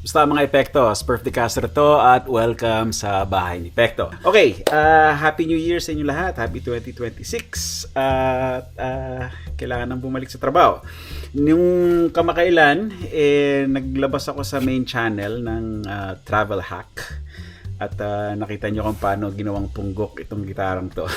Basta mga epekto, Spurf de Castro to at welcome sa Bahay ni Pekto. Okay, Happy New Year sa inyo lahat. Happy 2026. At kailangan nang bumalik sa trabaho. Nung kamakailan, naglabas ako sa main channel ng travel hack. At nakita nyo kung paano ginawang punggok itong gitarang to.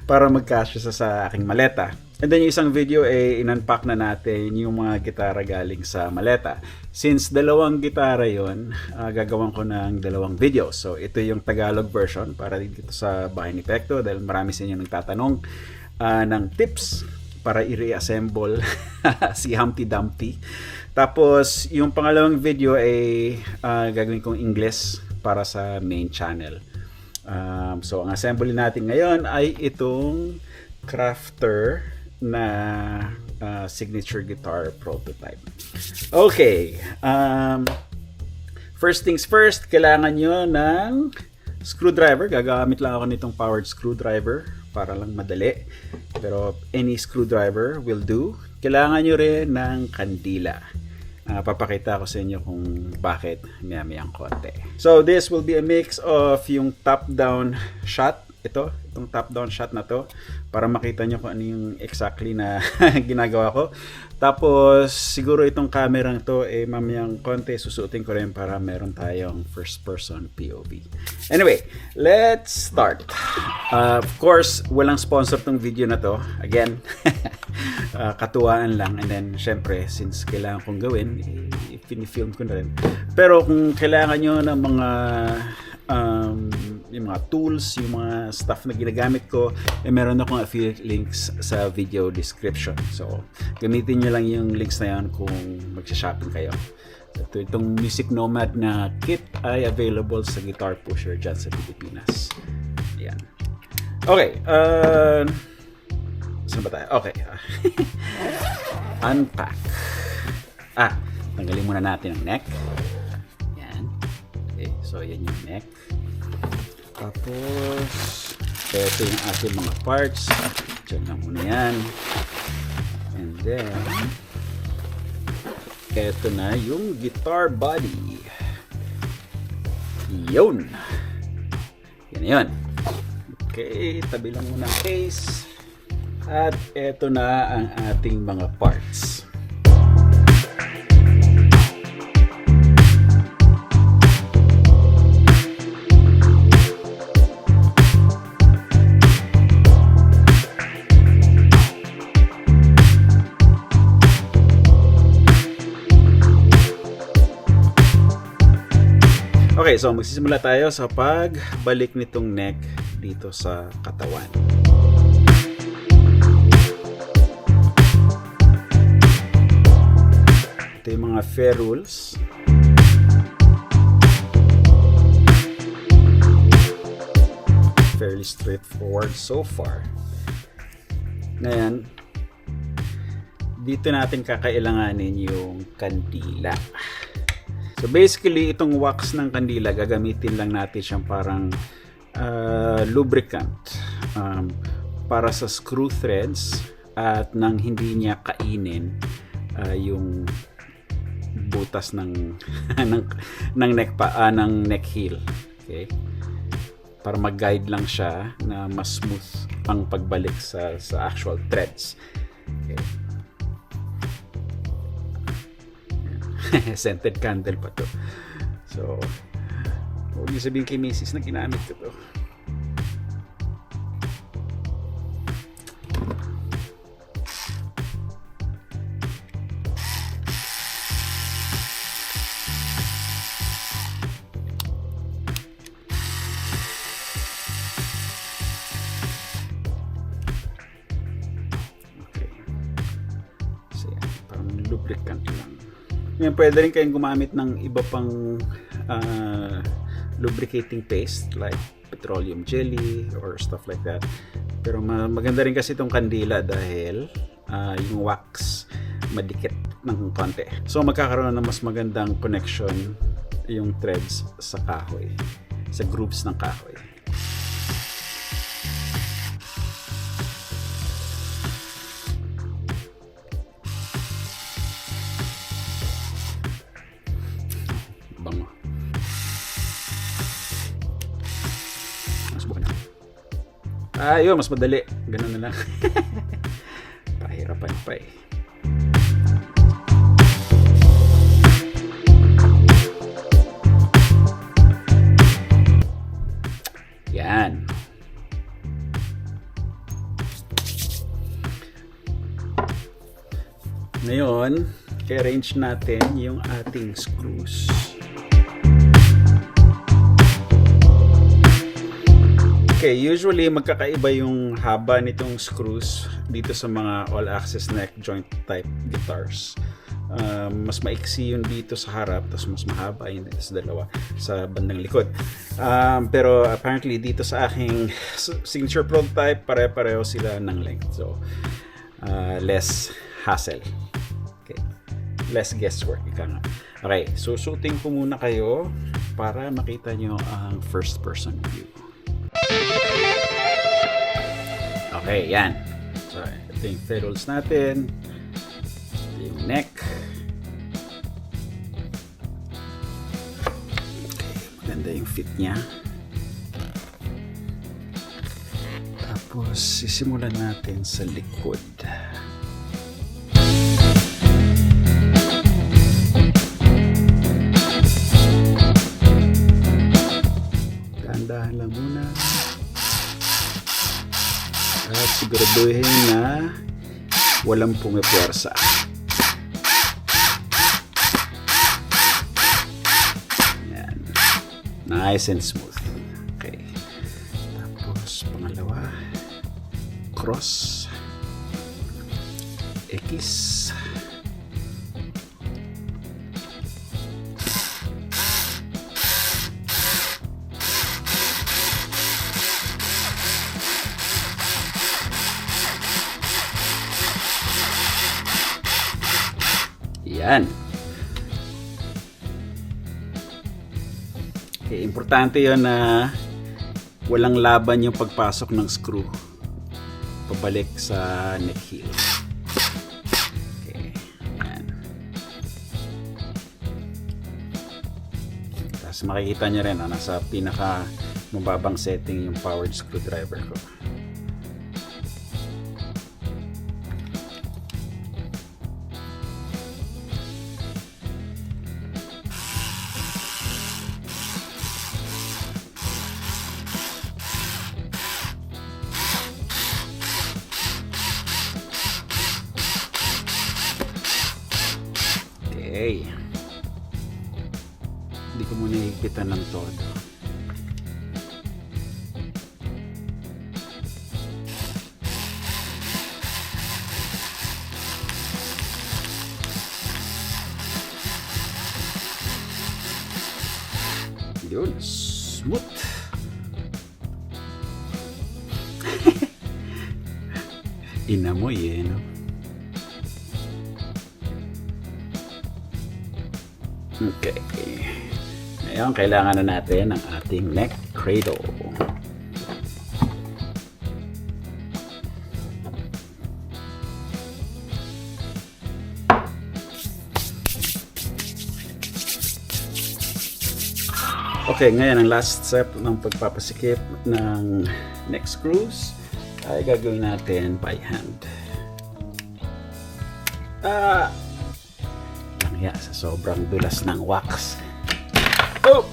Para magkasya sa aking maleta. And then yung isang video in-unpack na natin yung mga gitara galing sa maleta. Since dalawang gitara yon, gagawin ko ng dalawang video. So ito yung Tagalog version para dito sa Bahay ni Pekto dahil marami sa inyo nagtatanong ng tips para i-reassemble si Humpty Dumpty. Tapos yung pangalawang video ay gagawin kong English para sa main channel. So ang assembly natin ngayon ay itong Crafter na signature guitar prototype. Okay. First things first, kailangan nyo ng screwdriver. Gagamit lang ako nitong powered screwdriver para lang madali. Pero any screwdriver will do. Kailangan nyo rin ng kandila. Papakita ko sa inyo kung bakit maya-mayang konti. So this will be a mix of yung top-down shot. Itong top-down shot na to para makita nyo kung ano yung exactly na ginagawa ko. Tapos siguro itong camerang to mamayang konti susuotin ko rin para meron tayong first person POV. Anyway, let's start. Of course, walang sponsor tong video na to. Again, katuwaan lang. And then syempre, since kailangan kong gawin, pinifilm ko na rin. Pero kung kailangan nyo ng mga yung mga tools, yung mga stuff na ginagamit ko, meron akong affiliate links sa video description. So, gamitin nyo lang yung links na yan kung magsha-shopping kayo. Itong Music Nomad na kit ay available sa Guitar Pusher dyan sa Pilipinas. Ayan. Okay. Saan ba tayo? Okay. Unpack. Tanggalin muna natin ang neck. Ayan. Okay. So, yan yung neck. Tapos, ito yung ating mga parts. Diyan lang muna yan. And then, ito na yung guitar body. Yun. Yan na yun. Okay, tabi lang muna ang case. At ito na ang ating mga parts. Okay, so magsisimula tayo sa pagbalik nitong neck dito sa katawan. Ito yung mga ferrules. Fairly straightforward so far. Ngayon, dito natin kakailanganin yung kandila. So basically, itong wax ng kandila, gagamitin lang natin siyang parang lubricant para sa screw threads at nang hindi niya kainin yung butas ng ng neck heel. Okay? Para mag-guide lang siya na mas smooth ang pagbalik sa actual threads. Okay. Scented candle pa to. So, huwag niyo sabihin kay Mrs. na ginamit ko to. Okay. So, yan. Parang lubricant lang. Ngayon, pwede rin kayong gumamit ng iba pang lubricating paste like petroleum jelly or stuff like that. Pero maganda rin kasi itong kandila dahil yung wax madikit ng konti. So magkakaroon ng mas magandang connection yung threads sa kahoy, sa grooves ng kahoy. bango. Subukan na. Yun, mas madali. Ganun na lang. Pahirapan pa eh. Yan. Ngayon, i-arrange natin yung ating screws. Okay, usually magkakaiba yung haba nitong screws dito sa mga all-access neck joint type guitars. Mas maiksi yun dito sa harap, tapos mas mahaba yun dito sa dalawa sa bandang likod. Pero apparently dito sa aking signature prototype, pare-pareho sila ng length. So, less hassle. Okay. Less guesswork. Ika nga. Okay, susuting ko muna kayo para makita nyo ang first person view. Okay, yan. So, ito yung pedals natin. Ito yung neck. Maganda yung fit niya. Tapos, sisimulan natin sa likod. Dahan-dahan lang muna. At siguraduhin na walang pumipuwersa. Yan. Nice and smooth. Okay. Tapos pangalawa, cross, X. Yan. Okay, importante yun na walang laban yung pagpasok ng screw pabalik sa neck heel. Okay. Yan. Tapos makikita nyo rin, nasa pinaka mababang setting yung powered screwdriver ko. Okay. Hindi ko muna higpitan ng todo. Yun, smooth. Inamoy eh, no? Okay. Ngayon, kailangan na natin ang ating neck cradle. Okay, ngayon ang last step ng pagpapasikip ng neck screws ay gagawin natin by hand. Sa sobrang dulas ng wax. Oh!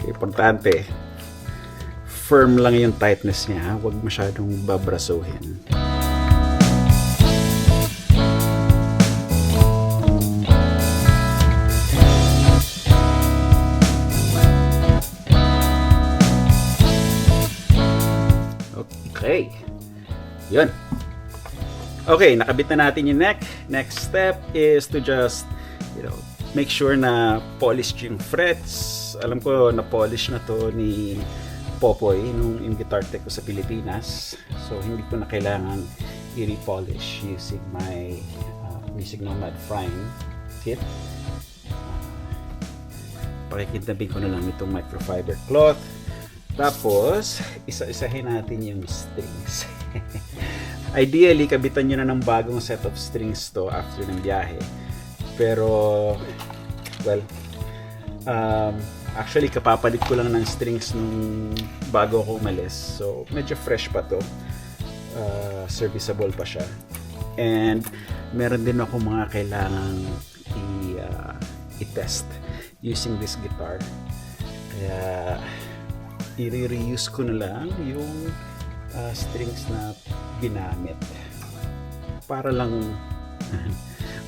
Importante, firm lang yung tightness niya, huwag masyadong babrasuhin. Okay. Yun. Okay, nakabit na natin yung neck. Next step is to just, make sure na polished yung frets. Alam ko na polish na to ni Popoy nung yung guitar tech ko sa Pilipinas. So hindi ko na kailangan i-repolish using my Music Nomad frying kit. Pakikintabing ko na lang itong microfiber cloth. Tapos, isa-isahin natin yung strings. Ideally, kabitan nyo na ng bagong set of strings to after ng biyahe. Pero, well, actually, kapapalit ko lang ng strings nung bago ako umalis. So, medyo fresh pa to. Serviceable pa siya. And, meron din ako mga kailangang i-test using this guitar. Kaya, i-reuse ko na lang yung strings na ginamit para lang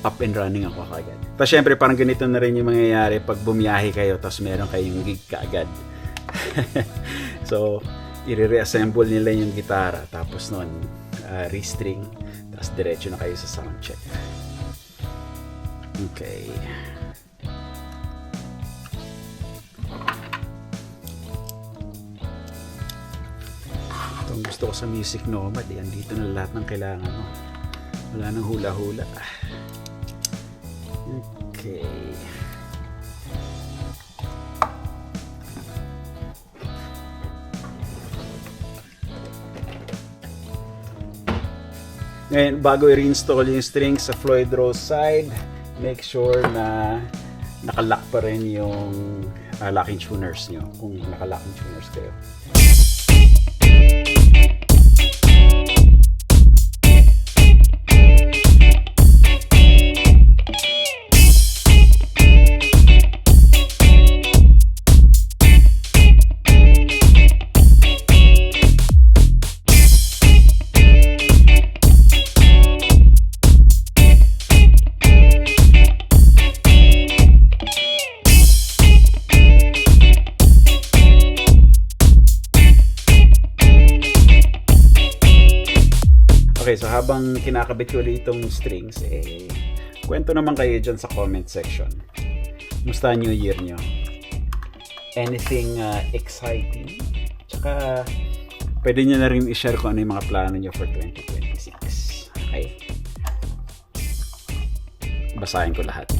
up and running ako kagad. Tapos syempre parang ganito na rin yung mangyayari pag bumiyahe kayo tapos meron kayong gig kaagad. So, i-reassemble nila yung gitara tapos nun restring tapos diretso na kayo sa sound check. Okay. Itong gusto ko sa Music Nomad, andito na lahat ng kailangan mo. Wala nang hula-hula. Okay. Ngayon, bago i-reinstall yung strings sa Floyd Rose side, make sure na nakalock pa rin yung locking tuners nyo, kung nakalocking tuners kayo. Okay, so habang kinakabit ko ulit itong strings, kwento naman kayo dyan sa comment section. Musta New Year nyo? Anything exciting? Tsaka, pwede nyo na rin i-share kung ano yung mga plano nyo for 2026. Okay? Basahin ko lahat.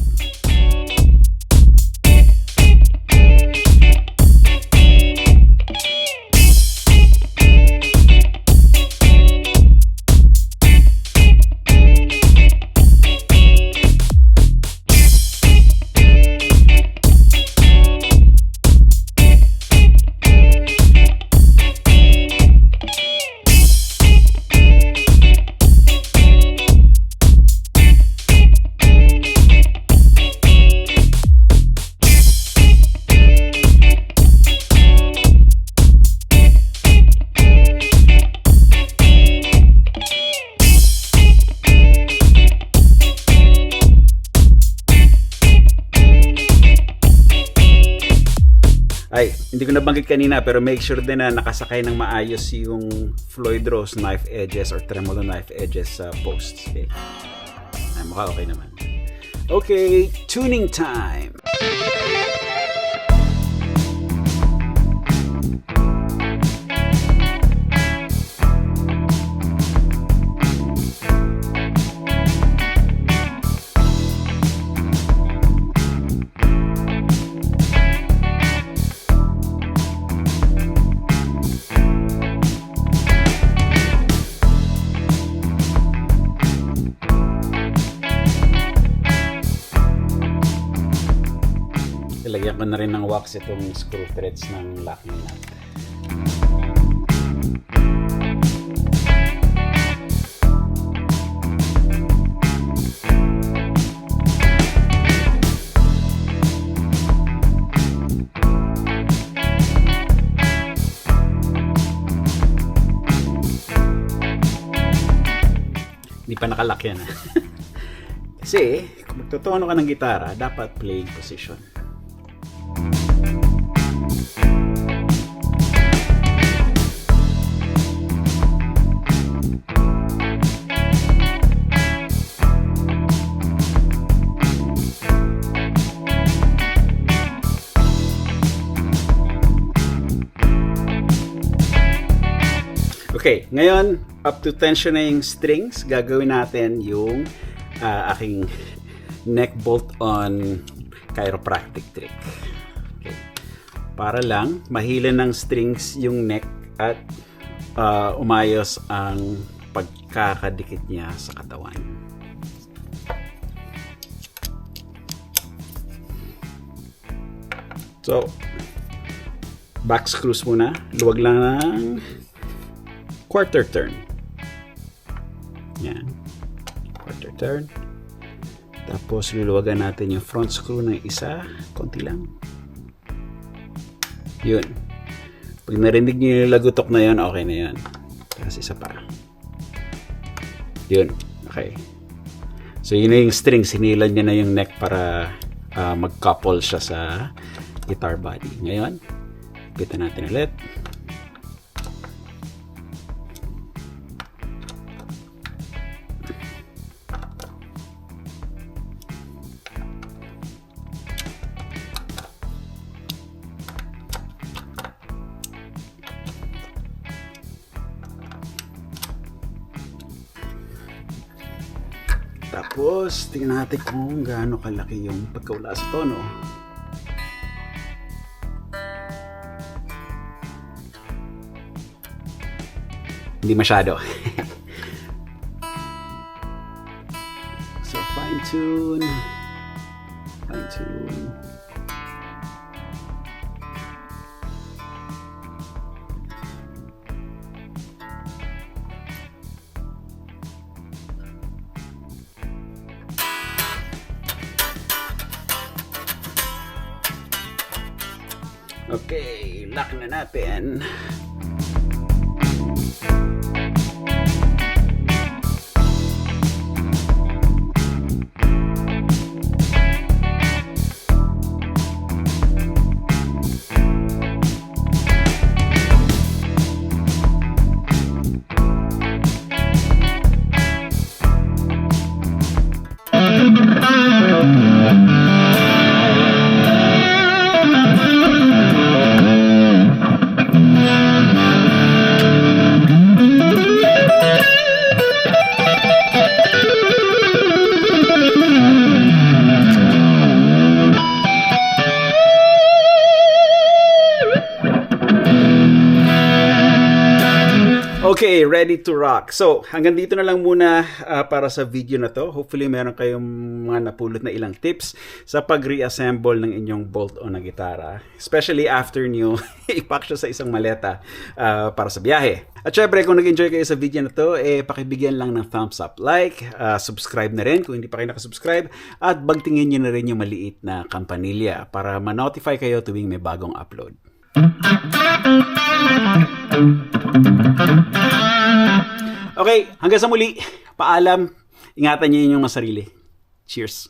Ay, hindi ko nabanggit kanina pero make sure din na nakasakay ng maayos yung Floyd Rose knife edges or tremolo knife edges sa posts. Okay? Ay, mukha okay naman. Okay, tuning time! Ilagyan ko na rin ng wax itong screw threads ng locking nut. Hindi pa nakalock yan. Kasi kung magtutono ka ng gitara, dapat playing position. Okay, ngayon, up to tension na yung strings. Gagawin natin yung aking neck bolt-on chiropractic trick. Okay. Para lang, mahilan ng strings yung neck at umayos ang pagkakadikit niya sa katawan. So, back screws muna. Luwag lang ng quarter turn. Yan. Quarter turn. Tapos, luluwagan natin yung front screw ng isa. Konti lang. Yun. Pag narinig nyo yung lagutok na yun, okay na yun. Tapos isa pa. Yun. Okay. So, yun na yung string. Sinilan niya na yung neck para mag-couple siya sa guitar body. Ngayon, pitan natin ulit. Tapos, tingnan natin kung gaano kalaki yung pagkawala sa tono. Hindi masyado. So, fine tune. Fine tune. Okay, lock na natin. Okay, ready to rock. So, hanggang dito na lang muna para sa video na to. Hopefully, meron kayong mga napulot na ilang tips sa pag-reassemble ng inyong bolt-on na gitara. Especially after nyo ipack siya sa isang maleta para sa biyahe. At syempre, kung nag-enjoy kayo sa video na to, pakibigyan lang ng thumbs up, like, subscribe na rin kung hindi pa kayo nakasubscribe, at bagtingin nyo na rin yung maliit na kampanilya para ma-notify kayo tuwing may bagong upload. Okay, hanggang sa muli. Paalam. Ingatan niyo yung sarili. Cheers.